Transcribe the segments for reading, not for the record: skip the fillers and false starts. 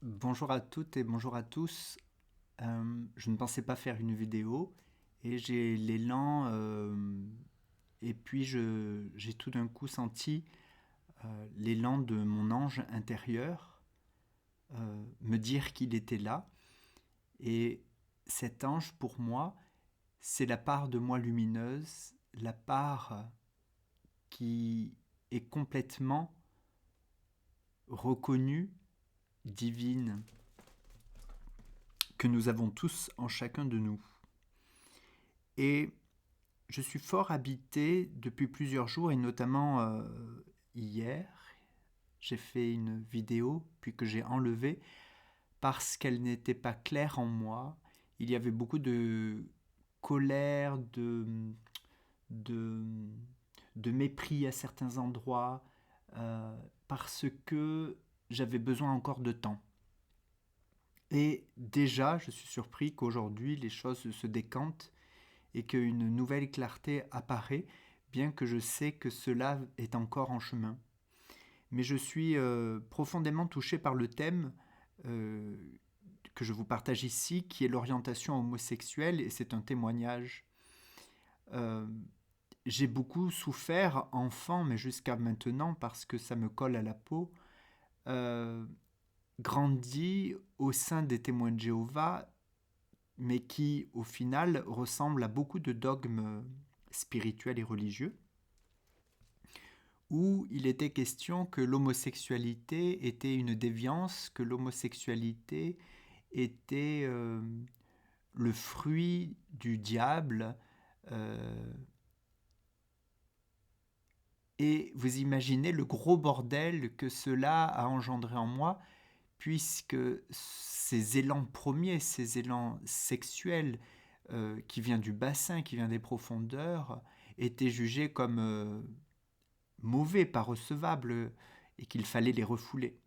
Bonjour à toutes et bonjour à tous. Je ne pensais pas faire une vidéo et j'ai l'élan et puis j'ai tout d'un coup senti l'élan de mon ange intérieur me dire qu'il était là. Et cet ange pour moi, c'est la part de moi lumineuse, la part qui est complètement reconnue, divine, que nous avons tous en chacun de nous. Et je suis fort habité depuis plusieurs jours et notamment hier. J'ai fait une vidéo puis que j'ai enlevée parce qu'elle n'était pas claire en moi. Il y avait beaucoup de colère, de, de mépris à certains endroits parce que j'avais besoin encore de temps. Et déjà, je suis surpris qu'aujourd'hui les choses se décantent et qu'une nouvelle clarté apparaît, bien que je sais que cela est encore en chemin. Mais je suis profondément touché par le thème euh, que je vous partage ici, qui est l'orientation homosexuelle, et c'est un témoignage. Euh, j'ai beaucoup souffert enfant, mais jusqu'à maintenant, parce que ça me colle à la peau, euh, grandi au sein des témoins de Jéhovah, mais qui, au final, ressemble à beaucoup de dogmes spirituels et religieux, où il était question que l'homosexualité était une déviance, que l'homosexualité était le fruit du diable. euh, et vous imaginez le gros bordel que cela a engendré en moi, puisque ces élans premiers, ces élans sexuels qui viennent du bassin, qui viennent des profondeurs, étaient jugés comme mauvais, pas recevables, et qu'il fallait les refouler.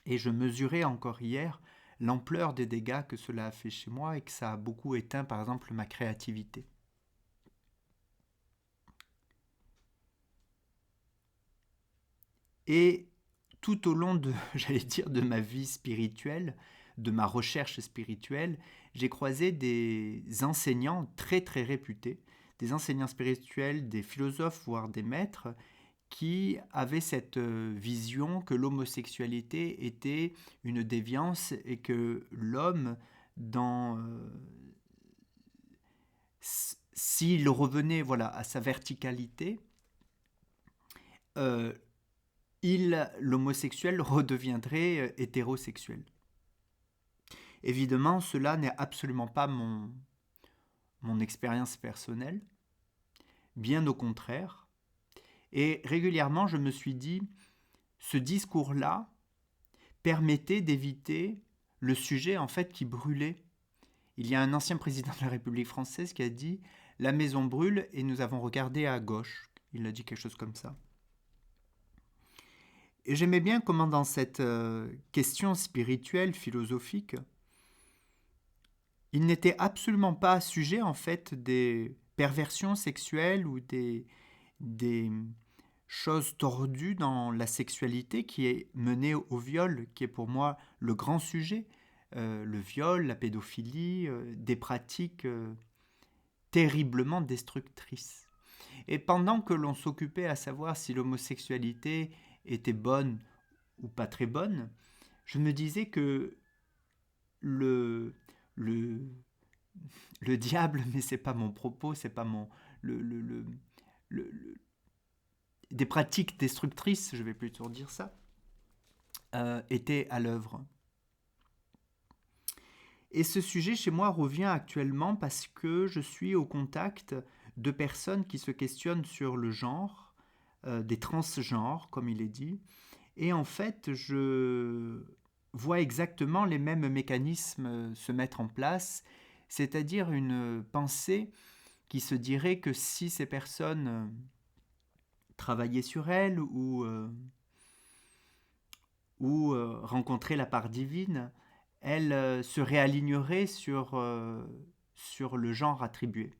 Et je mesurais encore hier l'ampleur des dégâts que cela a fait chez moi et que ça a beaucoup éteint par exemple ma créativité. Et tout au long de, j'allais dire, de ma vie spirituelle, de ma recherche spirituelle, j'ai croisé des enseignants très très réputés, des enseignants spirituels, des philosophes, voire des maîtres, qui avaient cette vision que l'homosexualité était une déviance et que l'homme, dans s'il revenait voilà à sa verticalité, euh, l'homosexuel redeviendrait hétérosexuel. Évidemment, cela n'est absolument pas mon expérience personnelle, bien au contraire. Et régulièrement, je me suis dit, ce discours-là permettait d'éviter le sujet en fait qui brûlait. Il y a un ancien président de la République française qui a dit la maison brûle et nous avons regardé à gauche. Il a dit quelque chose comme ça. Et j'aimais bien comment dans cette question spirituelle, philosophique, il n'était absolument pas sujet en fait des perversions sexuelles ou des choses tordues dans la sexualité qui est menée au viol, qui est pour moi le grand sujet. Le viol, la pédophilie, des pratiques terriblement destructrices. Et pendant que l'on s'occupait à savoir si l'homosexualité était bonne ou pas très bonne, je me disais que le, le, le diable, mais c'est pas mon propos, c'est pas mon. Le- des pratiques destructrices, je vais plutôt dire ça, étaient à l'œuvre. Et ce sujet chez moi revient actuellement parce que je suis au contact de personnes qui se questionnent sur le genre, des transgenres, comme il est dit. Et en fait, je vois exactement les mêmes mécanismes se mettre en place, c'est-à-dire une pensée qui se dirait que si ces personnes travaillaient sur elles ou rencontraient la part divine, elles se réaligneraient sur le genre attribué.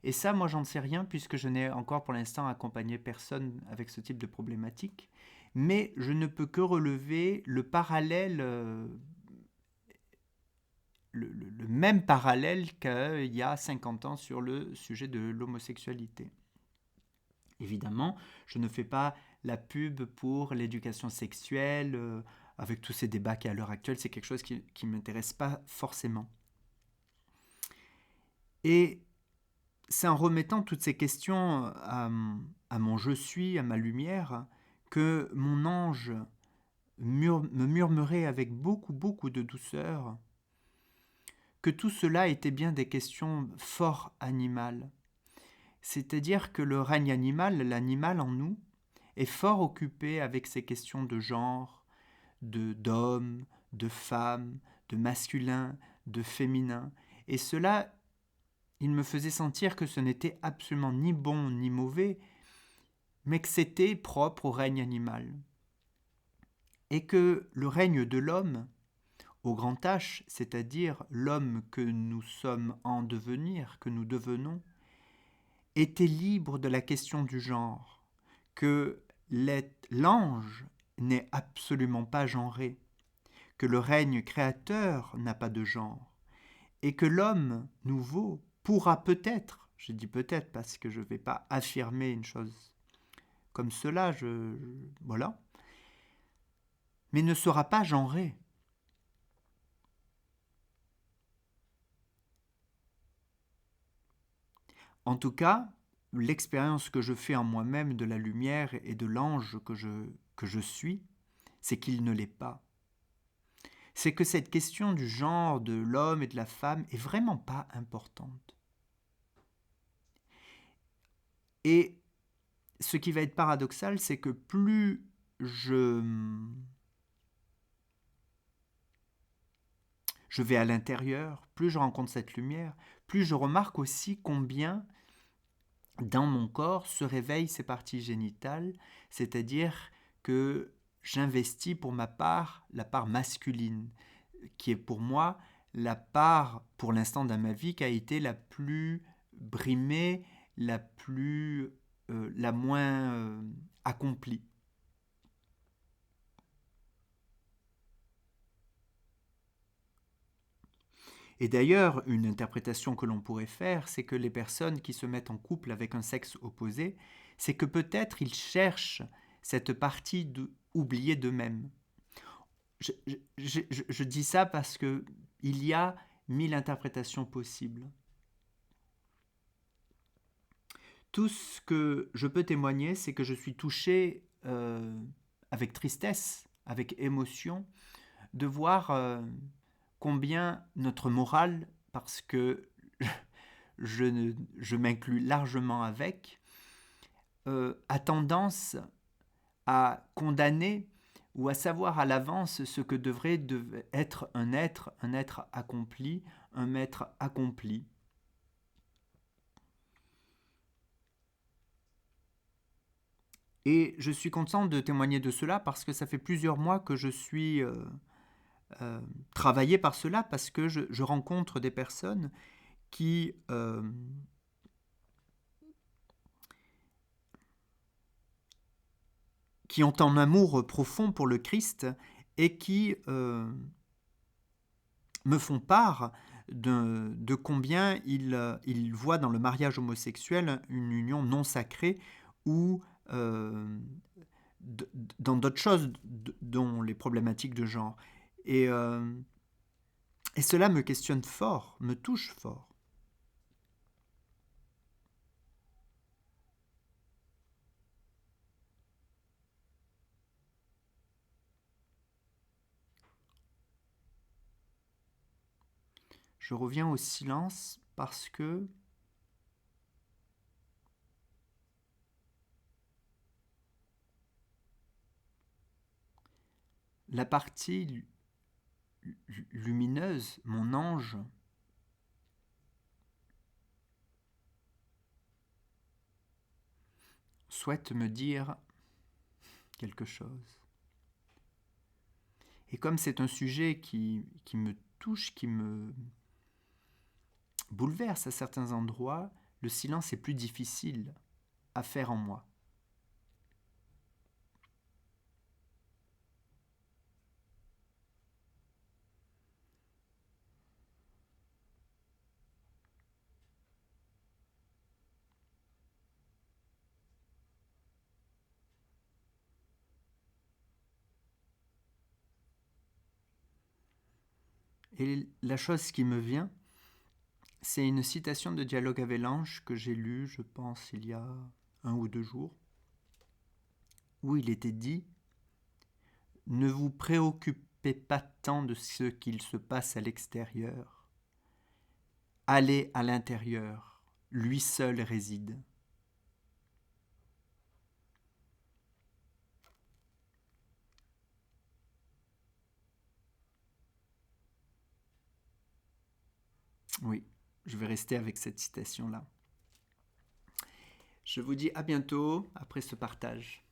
Et ça, moi, j'en sais rien puisque je n'ai encore pour l'instant accompagné personne avec ce type de problématique. mais je ne peux que relever le parallèle, le même parallèle qu'il y a 50 ans sur le sujet de l'homosexualité. Évidemment, je ne fais pas la pub pour l'éducation sexuelle, avec tous ces débats qu'il y a à l'heure actuelle, c'est quelque chose qui ne m'intéresse pas forcément. Et c'est en remettant toutes ces questions à mon je suis, à ma lumière, que mon ange me murmurait avec beaucoup, beaucoup de douceur que tout cela était bien des questions fort animales. C'est-à-dire que le règne animal, l'animal en nous, est fort occupé avec ces questions de genre, d'homme, de femme, de masculin, de féminin. Et cela, il me faisait sentir que ce n'était absolument ni bon ni mauvais, mais que c'était propre au règne animal. Et que le règne de l'homme, au grand H, c'est-à-dire l'homme que nous sommes en devenir, que nous devenons, était libre de la question du genre, que l'ange n'est absolument pas genré, que le règne créateur n'a pas de genre, et que l'homme nouveau pourra peut-être, je dis peut-être parce que je ne vais pas affirmer une chose comme cela, voilà, mais ne sera pas genré. En tout cas, l'expérience que je fais en moi-même de la lumière et de l'ange que je suis, c'est qu'il ne l'est pas. C'est que cette question du genre, de l'homme et de la femme est vraiment pas importante. Et ce qui va être paradoxal, c'est que plus je vais à l'intérieur, plus je rencontre cette lumière, plus je remarque aussi combien dans mon corps se réveillent ces parties génitales, c'est-à-dire que j'investis pour ma part la part masculine, qui est pour moi la part, pour l'instant dans ma vie, qui a été la plus brimée, la moins accomplie. Et d'ailleurs, une interprétation que l'on pourrait faire, c'est que les personnes qui se mettent en couple avec un sexe opposé, c'est que peut-être ils cherchent cette partie oubliée d'eux-mêmes. Je dis ça parce que il y a 1000 interprétations possibles. Tout ce que je peux témoigner, c'est que je suis touché avec tristesse, avec émotion, de voir combien notre morale, parce que je m'inclus largement avec, a tendance à condamner ou à savoir à l'avance ce que devrait être un être accompli, un maître accompli. Et je suis content de témoigner de cela parce que ça fait plusieurs mois que je suis travaillé par cela, parce que je rencontre des personnes qui ont un amour profond pour le Christ et qui me font part de combien ils voient dans le mariage homosexuel une union non sacrée ou dans d'autres choses, dont les problématiques de genre. Et, euh, et cela me questionne fort, me touche fort. Je reviens au silence parce que la partie lumineuse, mon ange, souhaite me dire quelque chose. Et comme c'est un sujet qui me touche, qui me bouleverse à certains endroits, le silence est plus difficile à faire en moi. Et la chose qui me vient, c'est une citation de Dialogue avec l'ange que j'ai lue, je pense, il y a 1 ou 2 jours, où il était dit « Ne vous préoccupez pas tant de ce qu'il se passe à l'extérieur. Allez à l'intérieur, lui seul réside. » Oui, je vais rester avec cette citation-là. Je vous dis à bientôt après ce partage.